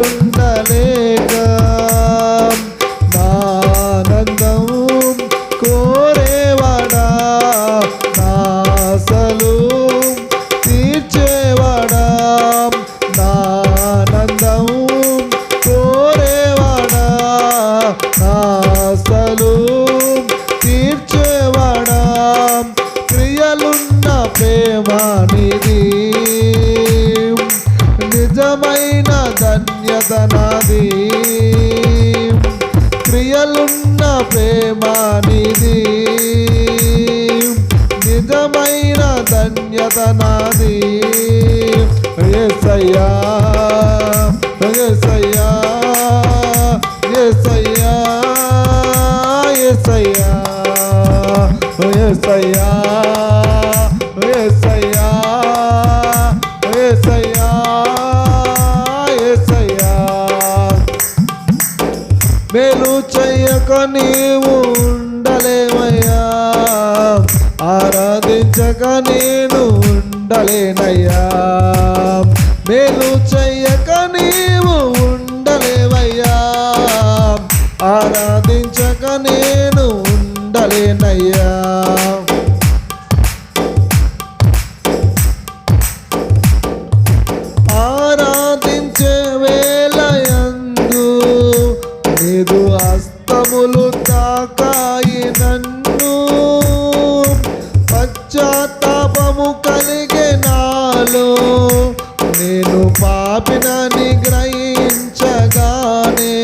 ఉండలేక నా ఆనందం కోరేవాడా, నా ఆశలు తీర్చేవాడా, నా ఆనందం కోరేవాడా, నా ఆశలు తీర్చేవాడా, క్రియలున్న ప్రేమానిది, నిజమైన ధన్యత నాది, క్రియలున్న ప్రేమానిది, నిజమైన ధన్యత నాది. యేసయ్యా యేసయ్యా యేసయ్యా యేసయ్యా యేసయ్యా యేసయ్యా యేసయ్యా యేసయ్యా, మేలు చెయ్యక నీవు ఉండలేవయ్యా, ఆరాధించక నేను ఉండలేనయ్యా, మేలు చెయ్యక నీవు ఉండలేవయ్యా, ఆరాధించక నేను ఉండలేనయ్యా. ఆరాధించే వేళయందు నీదు హస్తములు తాకాయి నన్ను, పశ్చాత్తాపము కలిగే నాలో, నేను పాపినని గ్రహించగానే,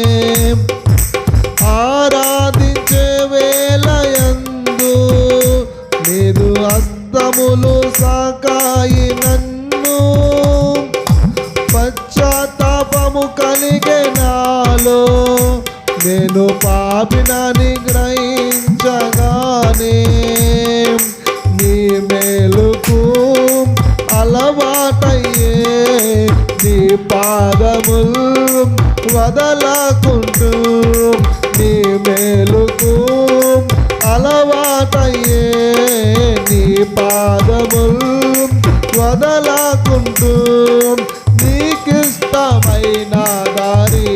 ఆరాధించే వేళయందు నీదు హస్తములు సాకాయి నన్ను, పశ్చాత్తాపము కలిగే నాలో, నేను పాపినని గ్రహించగానే, నీ మేలుకు అలవాటయ్యే నీ పాదములు వదలకుంటూ, నీ మేలుకు అలవాటయ్యే నీ పాదములు వదలకుంటూ, నీకిష్టమైన దారి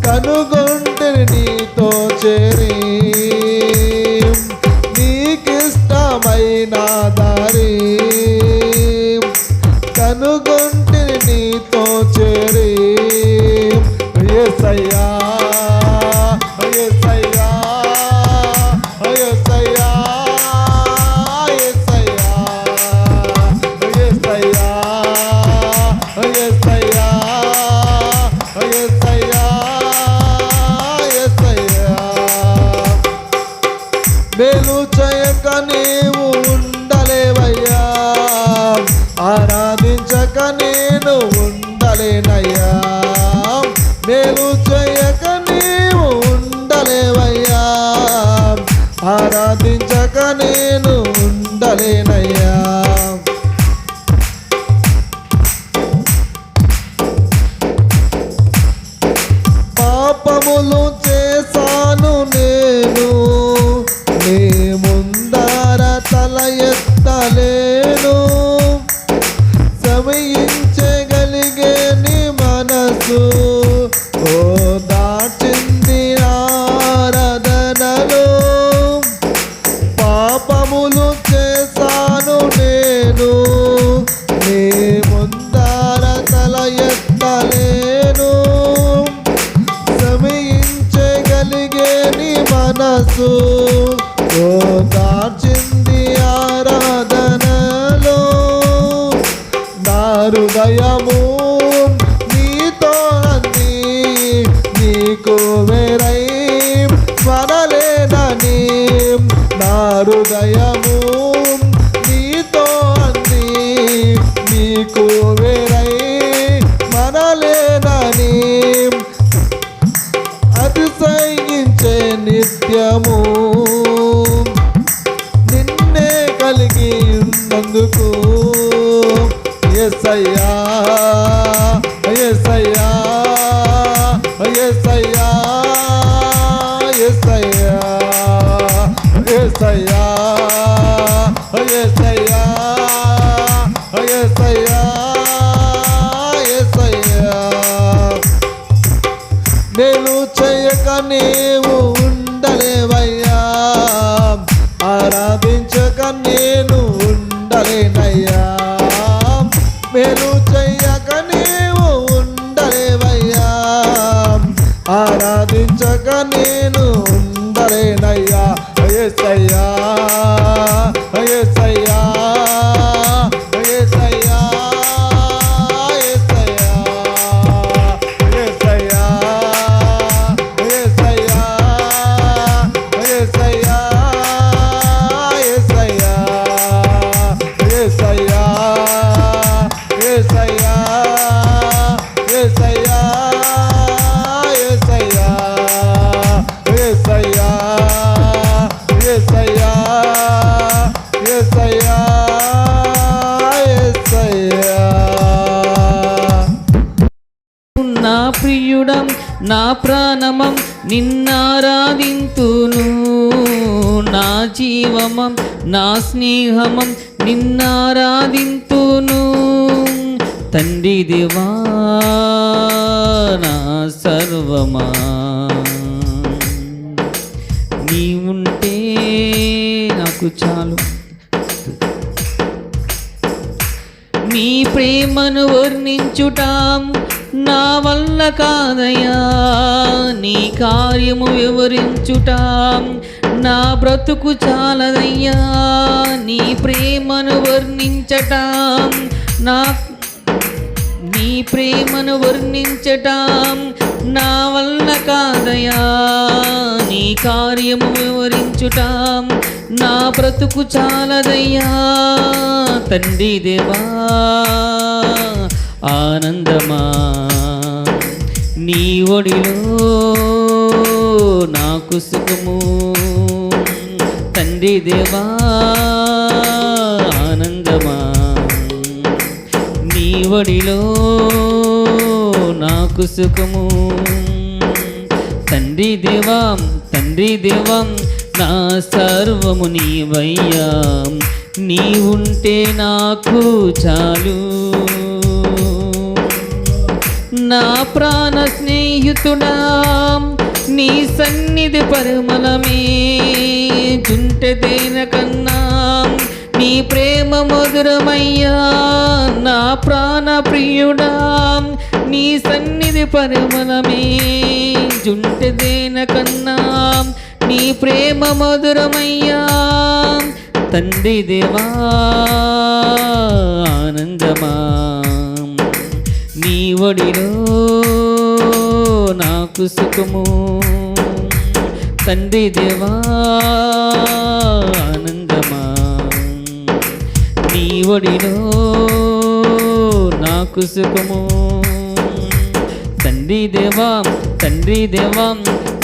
కనుగొంటిని నీతో చేరి, నీకిష్టమైన దారి కనుగొంటిని నీతో చేరి. యేసయ్యా యేసయ్యా యేసయ్యా యేసయ్యా యేసయ్యా యేసయ్యా యేసయ్యా యేసయ్యా, మేలు చేయక నీవు ఉండలేవయ్యా, ఆరాధించక నేను ఉండలేనయ్యా, మేలు చేయక నీవు ఉండలేవయ్యా, ఆరాధించక నేను ఉండలేనయ్యా. పాపములు చేశాను నేను, నీ ముందర తల ఎత్తలేను, సమయించగలిగే నీ మనసు ఓ దాచింది ఆరాధనలో, పాపములు చేశాను నేను, నీ ముందర తల ఎత్తలేను, సమయించగలిగే నీ మనసు ఓ దాచింది ఆరాధనలో, నా హృదయము నీతో అంది, నీకు వేరై మనలేనని, నా హృదయము నీతో అంది, నీకు వేరై మనలేనని, అతిశయించే నిత్యము నిన్నే కలిగి ఉన్నందుకు. యేసయ్యా యేసయ్యా యేసయ్యా యేసయ్యా యేసయ్యా యేసయ్యా యేసయ్యా యేసయ్యా, నీవు ఉండలేవయ్యా, ఆరాధించక నేను ఉండలేనయ్యా, మేలు చెయ్యక నీవు ఉండలేవయ్యా, ఆరాధించక నేను ఉండలేనయ్యా. యేసయ్యా యేసయ్యా యేసయ్యా యేసయ్యా యేసయ్యా యేసయ్యా యేసయ్యా యేసయ్యా యేసయ్యా యేసయ్యా యేసయ్యా యేసయ్యా యేసయ్యా యేసయ్యా యేసయ్యా. నా ప్రియుడం నా ప్రాణమం నిన్నారాధింతును, నా జీవమం నా స్నేహమం నిన్నారాధింతును. తండ్రి దేవా నా సర్వమా, నీ ఉంటే నాకు చాలు. నీ ప్రేమను వర్ణించుటాం నా వల్ల కాదయ్యా, నీ కార్యము వివరించుటాం నా బ్రతుకు చాలదయ్యా. నీ ప్రేమను వర్ణించటాం నీ ప్రేమను వర్ణించటాం నా వల్ల కాదయ్యా, నీ కార్యము వివరించుటాం నా బ్రతుకు చాలదయ్యా. తండ్రి దేవా ఆనందమా, నీ ఒడిలో నాకు సుఖము. తండ్రి దేవా ఆనందమా, నీ ఒడిలో నాకు సుఖము. తండ్రి దేవం నా సర్వము నీవయ్యా, నీ ఉంటే నాకు చాలు. నా ప్రాణ స్నేహితుడా నీ సన్నిధి పరిమళమే, జుంటెదేన కన్నా నీ ప్రేమ మధురమయ్యా. నా ప్రాణ ప్రియుడా నీ సన్నిధి పరిమళమే, జుంటెదేన కన్నా నీ ప్రేమ మధురమయ్యా. తండ్రి దేవా ఆనందమా, నీ ఒడిలో నాకు సుఖము. తండ్రి దేవా ఆనందమా, నీ ఒడిలో నాకు సుఖము. తండ్రి దేవా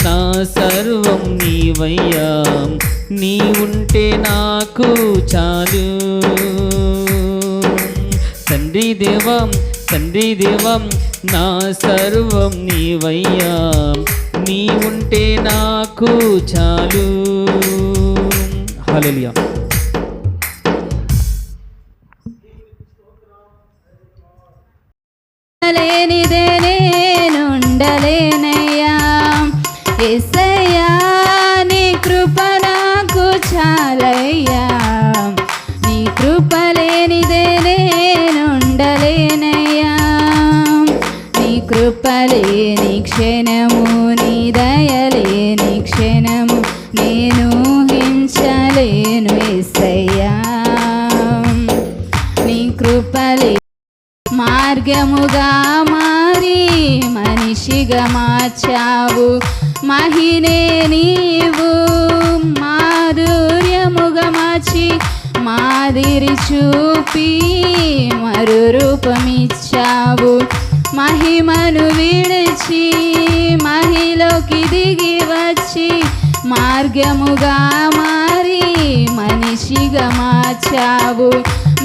నా సర్వం నీవయ్యా, నీ ఉంటే నాకు చాలు. తండ్రి దేవా నా సర్వం నీవయ్యా, నీ ఉంటే నాకు చాలు. హల్లెలూయా. లేనిదే నేనుండలేనయ్యా, యేసయ్యా నీ కృప నాకు చాలయ్యా, నీ కృప లేనిదే నేనుండలేనయ్యా, నీ కృప లేని క్షణము నీ దయలేని క్షణము నేను హించలేను యేసయ్యా, నీ కృప మార్గముగా మారి మనిషిగా మార్చావు, మహినే నీవు మాధుర్యముగా మార్చి మాదిరి చూపి మరు రూపమిచ్చావు. మహిమను విడిచి మహిలోకి దిగి వచ్చి మార్గముగా మారి మనిషిగా మార్చావు,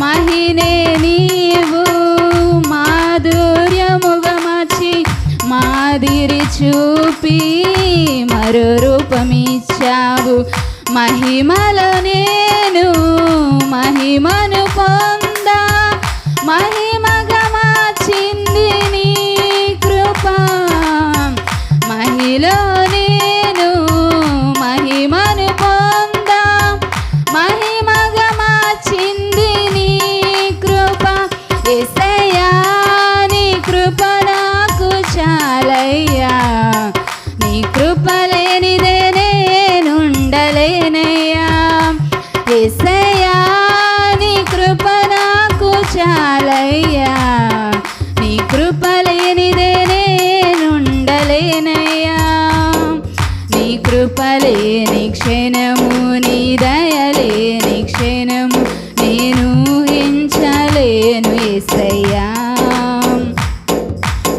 మహినే నీవు మాధుర్యముగా మార్చి మాదిరి చూపి మరో రూపమిచ్చావు. మహిమలో నేను మహిమను పొందా, మహిమగా మార్చింది నీ కృప. మహిలో నేను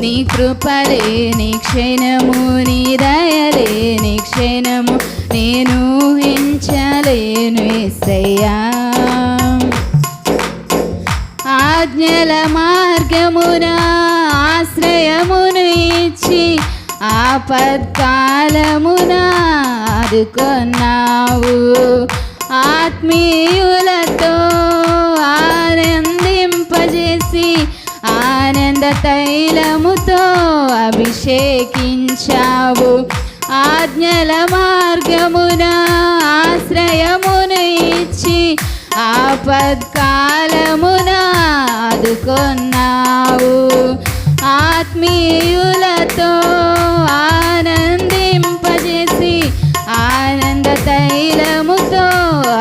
నీ కృపలేని క్షణము నీ దయలేని క్షణము నేను ఊహించలేను యేసయ్యా. ఆజ్ఞల మార్గమున ఆశ్రయమును ఇచ్చి ఆపత్కాలమున ఆదుకొన్నావు. ఆత్మీయులతో ఆనందింపజేసి ఆనంద తైలముతో అభిషేకించావు. ఆజ్ఞల మార్గమున ఆశ్రయమును ఇచ్చి ఆపత్కాలమున ఆదుకొన్నావు. ఆత్మీయులతో ఆనందింపజేసి ఆనంద తైలముతో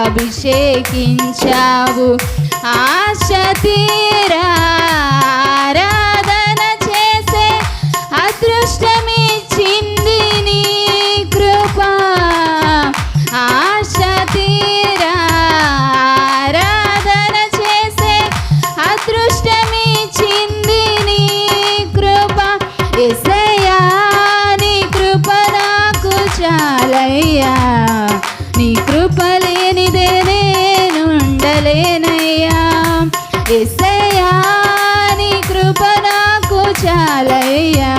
అభిషేకించావు. ఆశ తీరా ఆరాధన చేసే అదృష్టమిచ్చింది నీ కృప. ఆశ తీరా ఆరాధన చేసే అదృష్టమిచ్చింది నీ కృప. యేసయ్యా నీ కృప నాకు చాలయ్యా. నీ కృప లేనిదే నేనుండలేనయ్యా. యేసయ్యా నీ కృప నాకు చాలయ్యా.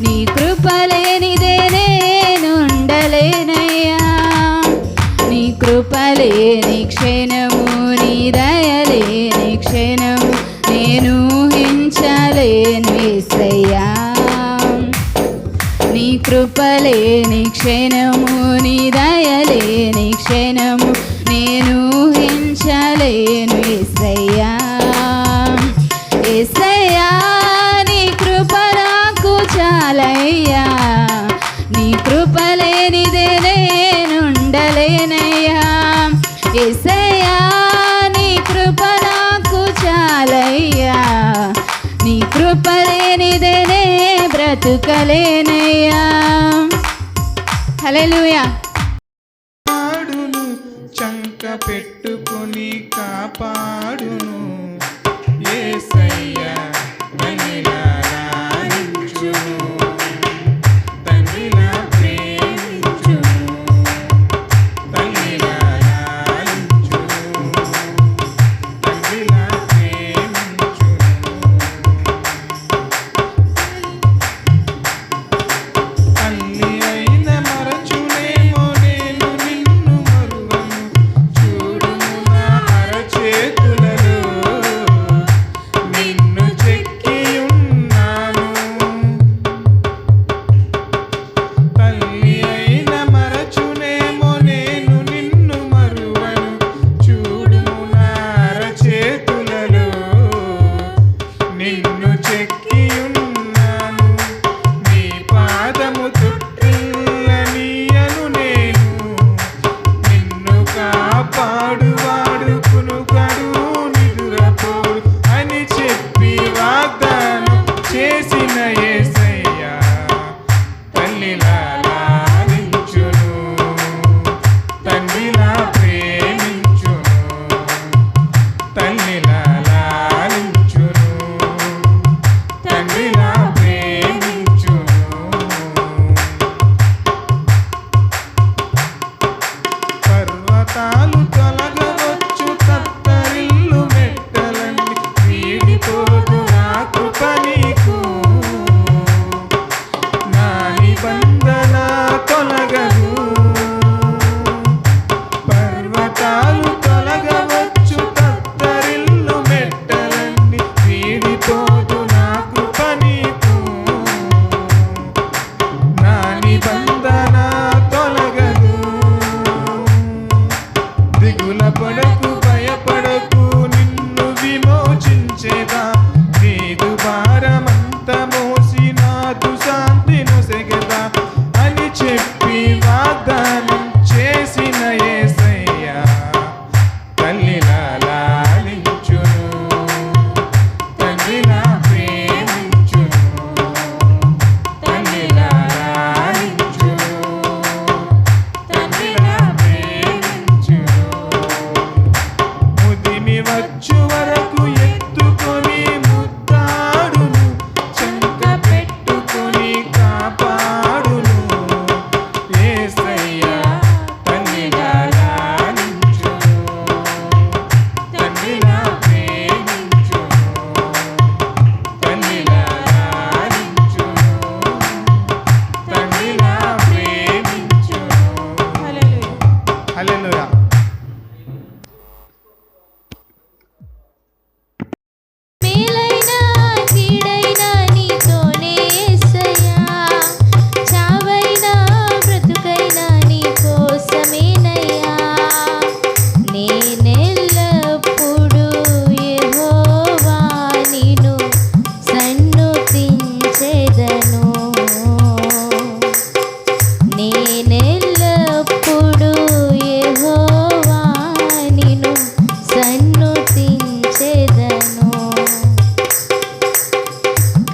నీ కృప లేనిదే నేనుండలేనయ్యా. నీ కృప లేని క్షణము నీ దయలేని క్షణము నేను ఊహించలేను యేసయ్యా. నీ కృప లేని క్షణము నీ దయలేని క్షణము నేను ఊహించలేను యేసయ్యా. యేసయ్యా నీ కృప నాకు చాలయ్యా. నీ కృప లేనిదే నేనుండలేనయ్యా. యేసయ్యా నీ కృప నాకు చాలయ్యా. నీ కృప లేనిదే నే బ్రతుకలేనయ్యా. హల్లెలూయా. పాడును చంక పెట్టుకొని కాపాడును యేసయ్యా తండ్రిలా రాయించును తండ్రిలా ప్రేమించును తండ్రిలా రాయించును తండ్రిలా ప్రేమించును. తల్లి అయిన మరచునేమో నేను నిన్ను మరువను చూడుము నా అరచేతులలో నిన్ను చెక్కి ఉన్నాను. తల్లి అయిన మరచునేమో నేను నిన్ను మరువను చూడుము నా అరచేతులలో నిన్ను చెక్కి ఉన్నాను. నీ పాదము తుట్టిల్లనీయను నేను నిన్ను కాపాడువాడు కునుకడు నిదురపోడు అని చెప్పి వాగ్దానం చేసిన యేసయ్యా తల్లిలా లాలించును తండ్రిలా ప్రేమించును తల్లిలా లాలించును తండ్రిలా ప్రేమించును. పర్వతాలు తొలగవచ్చు తత్తరిల్లు మెట్టలన్నీ వీడిపోదు నా కృప నీకు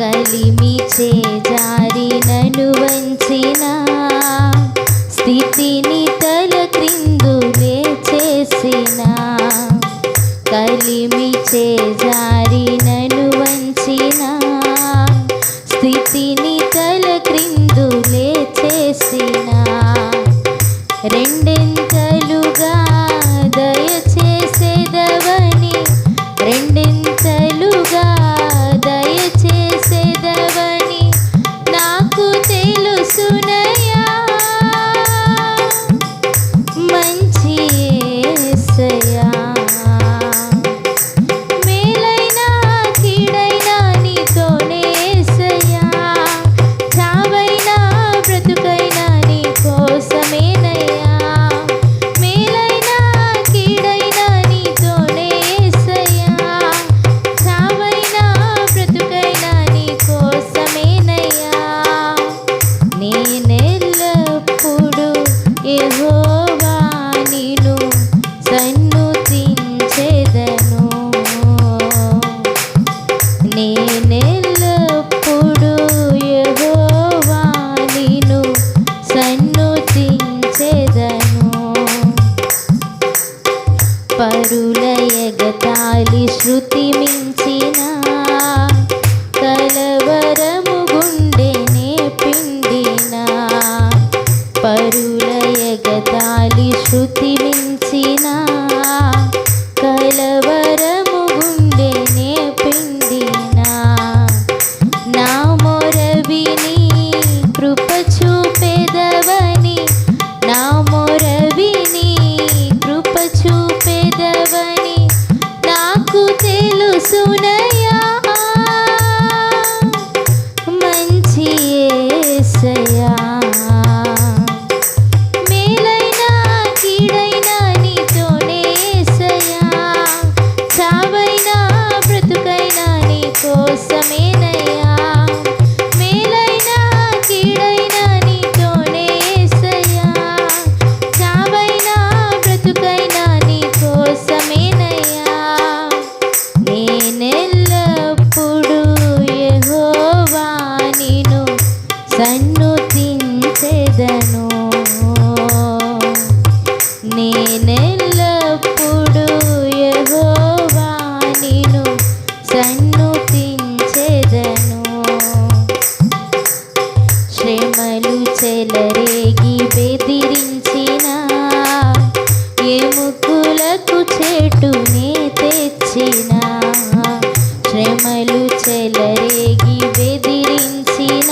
కలిమి చేజారి నన్ను వంచిన స్థితిని తల క్రిందులే చేసిన కలిమి చేజారి నన్ను వంచిన స్థితిని తల క్రిందులే చేసిన రెండింతలుగా దయచేసేదవని రెండింతలుగా దయచేసేదవని నాకు తెలుసునయ్యా మంచి యేసయ్యా మేలైనా కీడైనా నీతోనే యేసయ్యా చావైనా బ్రతుకైనా నీ కోసమేనయ్యా మేలైనా కీడైనా నీతోనే యేసయ్యా చావైనా బ్రతుకైనా నీ కోసమేనయ్యా నేనెల్లప్పుడు యెహోవా నిన్ను సన్నుతించెదను నేనెల్లప్పుడు యెహోవా నిన్ను సన్నుతించెదను పరుల ఎగతాళి శృతి మించిన కలవరము గుండెనే పిండిన పరుల ఎగతాళి శృతి మించిన కలవరము గుండెనే పిండిన నా మొర విని కృప చూపెదవని నా మొర విని కృప చూపెదవని నాకు తెలుసునయ్యా మంచి యేసయ్యా మేలైనా కీడైనా నీతోనే యేసయ్యా చావైనా బ్రతుకైనా నీ కోసమేనయ్యా మేలైనా కీడైనా నీతోనే యేసయ్యా చావైనా బ్రతుకైనా నీ కోసమేనయ్యా నేనెల్లప్పుడు యెహోవా నిన్ను సన్నుతించెదను నేనెల్లప్పుడు యెహోవా నిన్ను సన్నుతించెదను శ్రమలు చెలరేగి బెదిరించిన ఎముకలకు చెట్టునే తెచ్చిన శ్రమలు చెలరేగి బెదిరించిన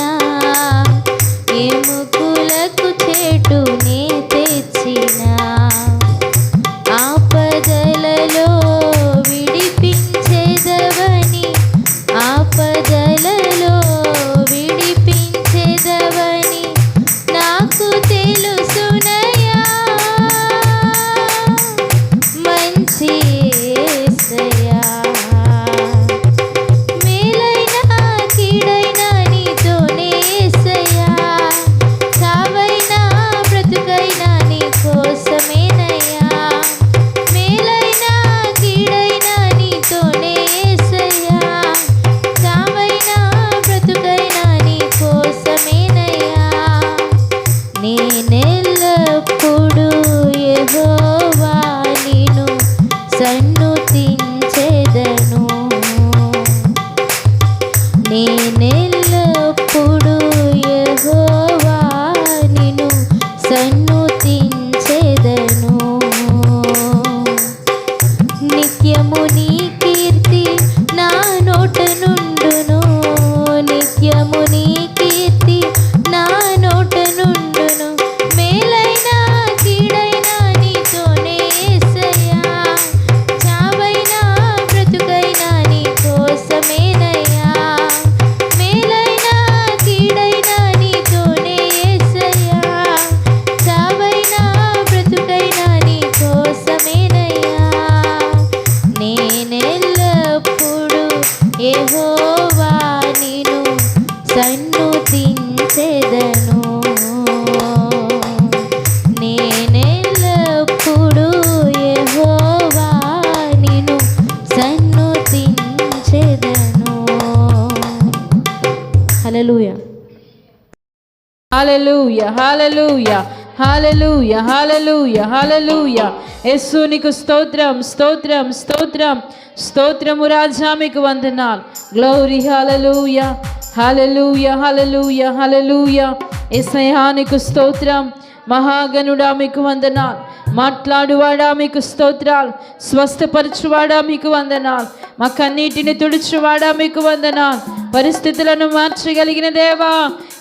ఎముకలకు చెట్టునే తెచ్చిన ఆపదలలో విడిపించెదవని ఆపదలలో విడిపించెదవని నాకు తెలుసునయ్యా మంచి యేసయ్యా మేలైనా కీడైనా నీతోనే యేసయ్యా చావైనా బ్రతుకైనా నీ కోసమేనయ్యా మేలైనా కీడైనా నీతోనే యేసయ్యా చావైనా బ్రతుకైనా నీ కోసమేనయ్యా నేనెల్లప్పుడు యెహోవా నిన్ను సన్నుతించెదను నేనెల్లప్పుడు యెహోవా నిన్ను సన్నుతించెదను నిత్యము నీ కీర్తి నా నోట నుండును నిత్యము నీ కీర్తి నా నోట నుండును మేలైనా కీడైనా నీతోనే యేసయ్యా చావైనా బ్రతుకైనా నీ కోసమేనయ్యా మే హల్లెలూయా. హల్లెలూయా హల్లెలూయా హల్లెలూయా హల్లెలూయా హల్లెలూయా. యేసు నీకు స్తోత్రం స్తోత్రం స్తోత్రం స్తోత్రము రాజా, మీకు వందనాలు. గ్లోరీ హల్లెలూయా హల్లెలూయా హల్లెలూయా హల్లెలూయా. యేసయ్యా నీకు స్తోత్రం. మహాగణుడా మీకు వందనాలు. మాట్లాడువాడా మీకు స్తోత్రాలు. స్వస్థపరచువాడా మీకు వందనాలు. మా కన్నీటిని తుడుచువాడా మీకు వందనాలు. పరిస్థితులను మార్చగలిగిన దేవా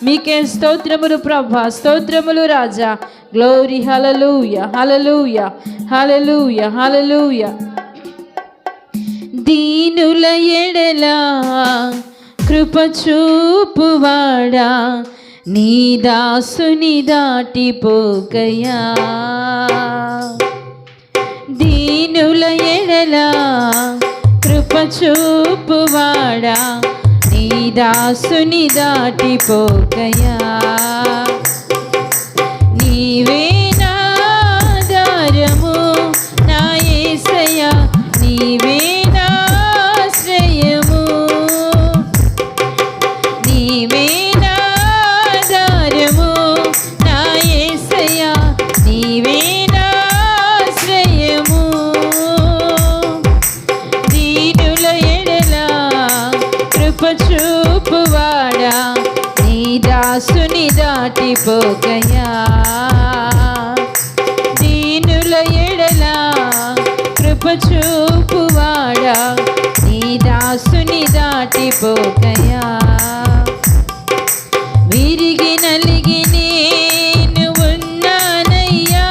మీకే స్తోత్రములు ప్రభా, స్తోత్రములు రాజా. గ్లోరీ హల్లెలూయా హల్లెలూయా హల్లెలూయా హల్లెలూయా. దీనుల ఎడల కృప చూపువాడా, నీ దాసుని దాటిపోకయా. దీనుల ఎడల కృప చూపువాడా, నీ దాసుని దాటిపోకయా. నీవే నా ఆధారము నా యేసయ్యా, నీవే నా ఆశ్రయము. నీవే నా ఆధారము నా యేసయ్యా, నీవే నా ఆశ్రయము. దీనుల ఎడల కృప చూపువాడా, నీ దాసుని దాటిపోకయా. దీనుల ఎడల కృప చూపువాడా, నీ దాసుని దాటిపోకయా. విరిగి నలిగి నేను ఉన్నానయ్యా,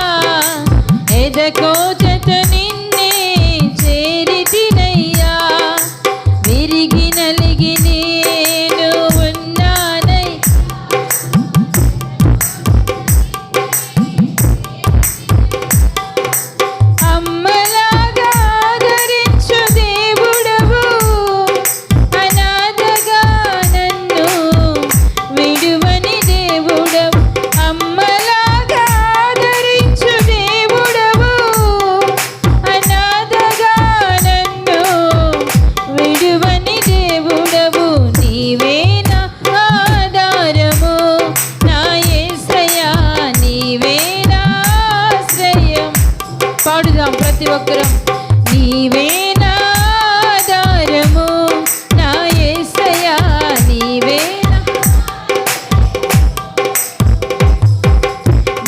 ఎదకోతతో నిన్నే చేరితినయ్యా. విరిగి నలిగి నేను ఉన్నానయ్యా, అమ్మలాగా ఆదరించు దేవుడవు, అనాథగా నన్ను విడువని దేవుడవు. అమ్మలాగా ఆదరించు దేవుడవు, అనాథగా నన్ను విడువని దేవుడవు. నీవే నా ఆధారము నా యేసయ్యా, నీవే నా ఆశ్రయం. పాడుదాం ప్రతి ఒక్కరం. నీవే నా ఆధారము నా యేసయ్యా, నీవే నా.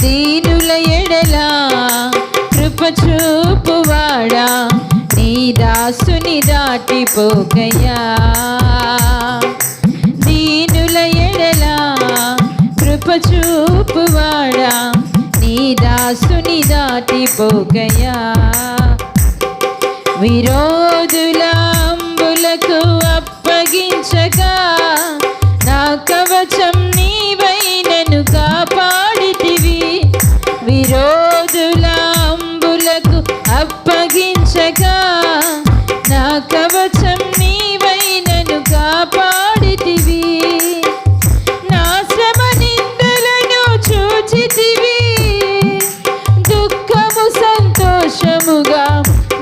దీనుల ఎడల కృప చూపువాడా, నీ దాసుని దాటిపోకయా. దీనుల ఎడల కృప చూపువాడా, నీ దాసుని దాటిపోకయా. విరోధుల అంబులకు అప్పగించగా, నా కవచం నీవై నన్ను కాపాడితివి. విరోధుల అంబులకు అప్పగించగా, నా కవచం నీవై నన్ను కాపాడితివి. నా శ్రమ నిందలను చూచితివి, దుఃఖము సంతోషముగా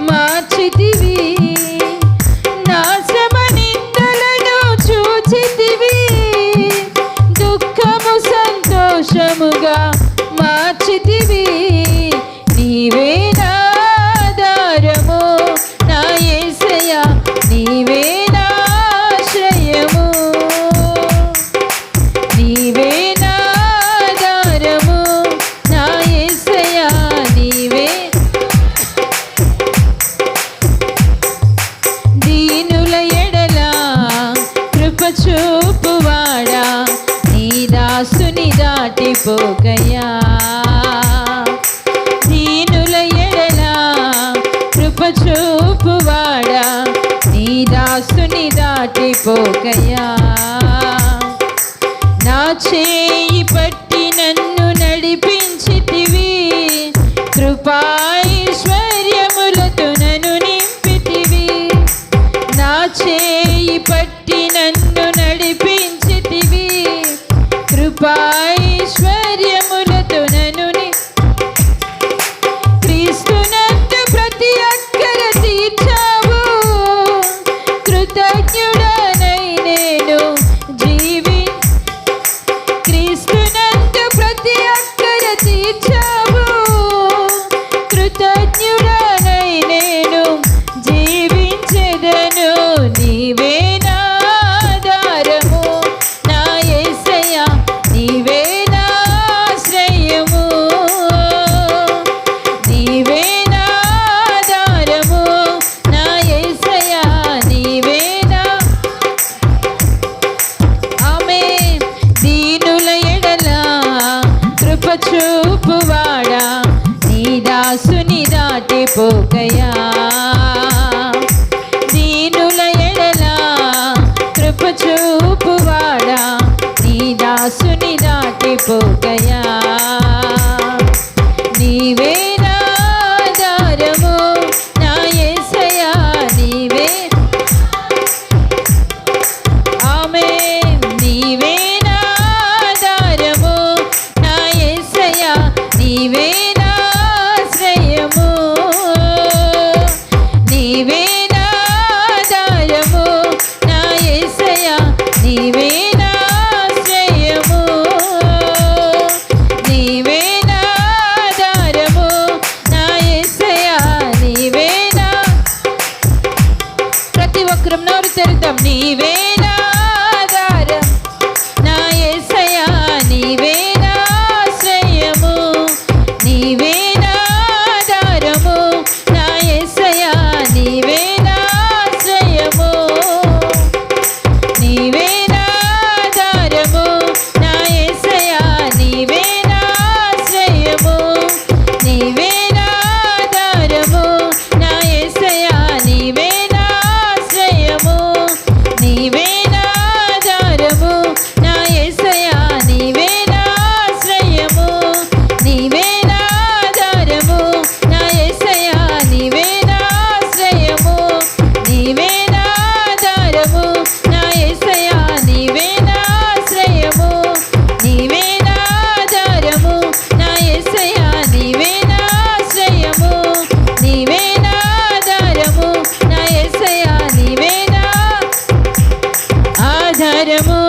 మార్చితివి. నా శ్రమ నిందలను చూచితివి, దుఃఖము సంతోషముగా మార్చితివి. నీవే నా ఆధారము నా యేసయ్యా, నీవే నా ఆశ్రయము. నీవే నా ఆధారము నా యేసయ్యా, నీవే. దీనుల ఎడల కృప చూపువాడా, నీ దాసుని దాటిపోకయా. దీనుల ఎడల కృప చూపువాడా, నీ దాసుని దాటిపోకయా. నా చేయి పట్టి నన్ను నడిపించితివి, కృపాైశ్వర్యములతో నన్ను నింపితివి. నా చేయి పట్టి నన్ను నడిపించితివి, కృపాైశ్వర్యములతో నన్ను క్రీస్తునందు ప్రతి అక్కర తీర్చావు. కృతజ్ఞుడనై నేను జీవించ దాటిపోకయా దీనుల ఎడల కృప చూపువాడా నీ దాసుని దాటిపోకయా నీవే నా ఆధారము నా యేసయ్యా నీవే ఆమేన్ నీవే నా ఆధారము నా యేసయ్యా నీవే నా ఆశ్రయము నీవే నా ఆధారము నా యేసయ్యా నీవే నా ఆశ్రయము నీవే నా ఆధారము నా యేసయ్యా నీవే నా ప్రతి ఒక్కరం నోరు తెరుద్దాం నీవే నా ఆధారం నా యేసయ్యా నీవే నా ఆశ్రయము నీవే నా ఆధారము నా యేసయ్యా నీవే నా ఆశ్రయము నీవే నా ఆధారము నా యేసయ్యా నీవే నా ఆశ్రయము నీవే నా ఆధారము నా యేసయ్యా నీవే నా ఆశ్రయము నీవే నా ఆధారము నా యేసయ్యా నీవే నా ఆశ్రయము నీవే నా ఆధారము నా యేసయ్యా నీవే నా ఆశ్రయము నీవే నా ఆధారము నా యేసయ్యా నీవే నా ఆశ్రయము నీవే నా ఆధారము నా యేసయ్యా నీవే నా ఆశ్రయము నీవే నా ఆధారము నా యేసయ్యా నీవే నా ఆధారము